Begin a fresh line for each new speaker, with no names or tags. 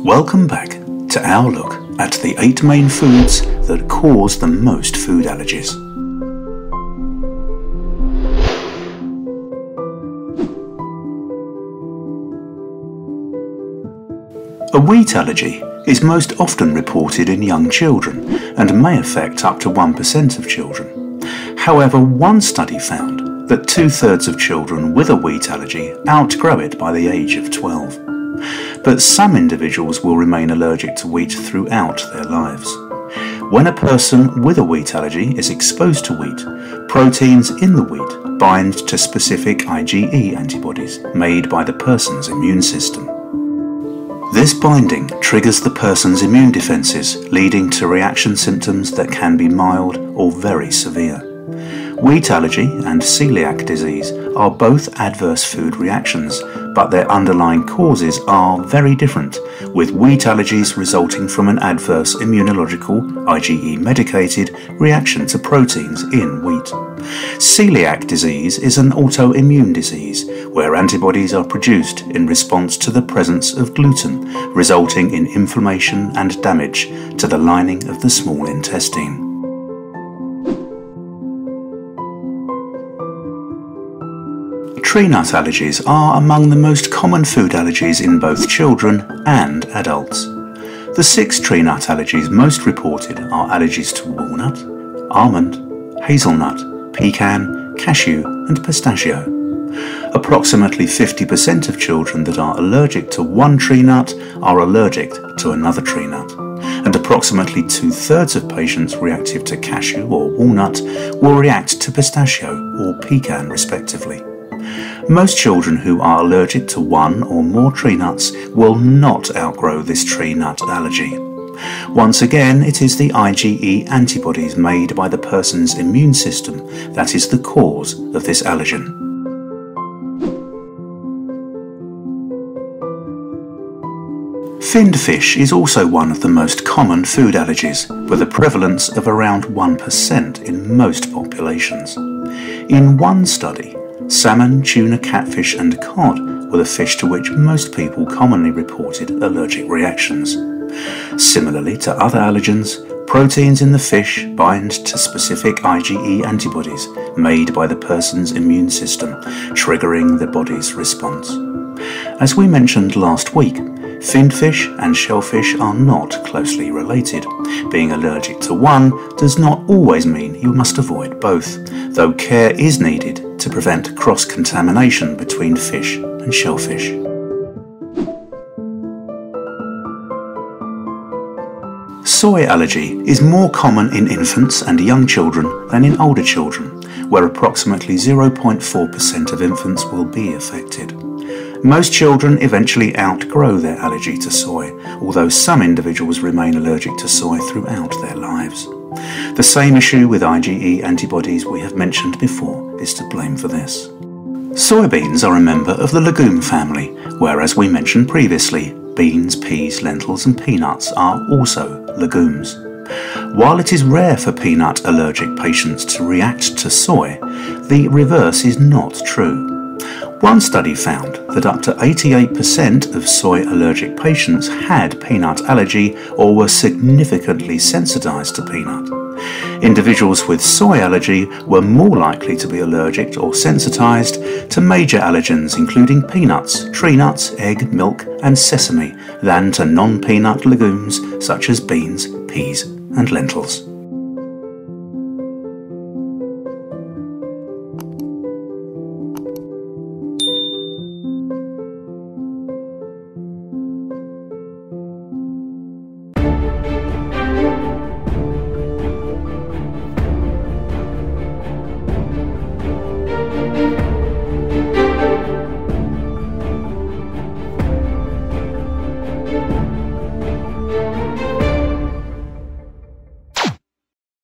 Welcome back to our look at the 8 main foods that cause the most food allergies. A wheat allergy is most often reported in young children and may affect up to 1% of children. However, one study found that 2/3 of children with a wheat allergy outgrow it by the age of 12. But some individuals will remain allergic to wheat throughout their lives. When a person with a wheat allergy is exposed to wheat, proteins in the wheat bind to specific IgE antibodies made by the person's immune system. This binding triggers the person's immune defences, leading to reaction symptoms that can be mild or very severe. Wheat allergy and celiac disease are both adverse food reactions, but their underlying causes are very different, with wheat allergies resulting from an adverse immunological, IgE medicated reaction to proteins in wheat. Celiac disease is an autoimmune disease where antibodies are produced in response to the presence of gluten, resulting in inflammation and damage to the lining of the small intestine. Tree nut allergies are among the most common food allergies in both children and adults. The 6 tree nut allergies most reported are allergies to walnut, almond, hazelnut, pecan, cashew and pistachio. Approximately 50% of children that are allergic to one tree nut are allergic to another tree nut, and approximately 2/3 of patients reactive to cashew or walnut will react to pistachio or pecan respectively. Most children who are allergic to one or more tree nuts will not outgrow this tree nut allergy. Once again, it is the IgE antibodies made by the person's immune system that is the cause of this allergen. Finned fish is also one of the most common food allergies, with a prevalence of around 1% in most populations. In one study, salmon, tuna, catfish and cod were the fish to which most people commonly reported allergic reactions. Similarly to other allergens, proteins in the fish bind to specific IgE antibodies made by the person's immune system, triggering the body's response. As we mentioned last week, finned fish and shellfish are not closely related. Being allergic to one does not always mean you must avoid both, though care is needed to prevent cross-contamination between fish and shellfish. Soy allergy is more common in infants and young children than in older children, where approximately 0.4% of infants will be affected. Most children eventually outgrow their allergy to soy, although some individuals remain allergic to soy throughout their lives. The same issue with IgE antibodies we have mentioned before is to blame for this. Soybeans are a member of the legume family, where, as we mentioned previously, beans, peas, lentils and peanuts are also legumes. While it is rare for peanut allergic patients to react to soy, the reverse is not true. One study found that up to 88% of soy allergic patients had peanut allergy or were significantly sensitized to peanut. Individuals with soy allergy were more likely to be allergic or sensitized to major allergens including peanuts, tree nuts, egg, milk and sesame than to non-peanut legumes such as beans, peas and lentils.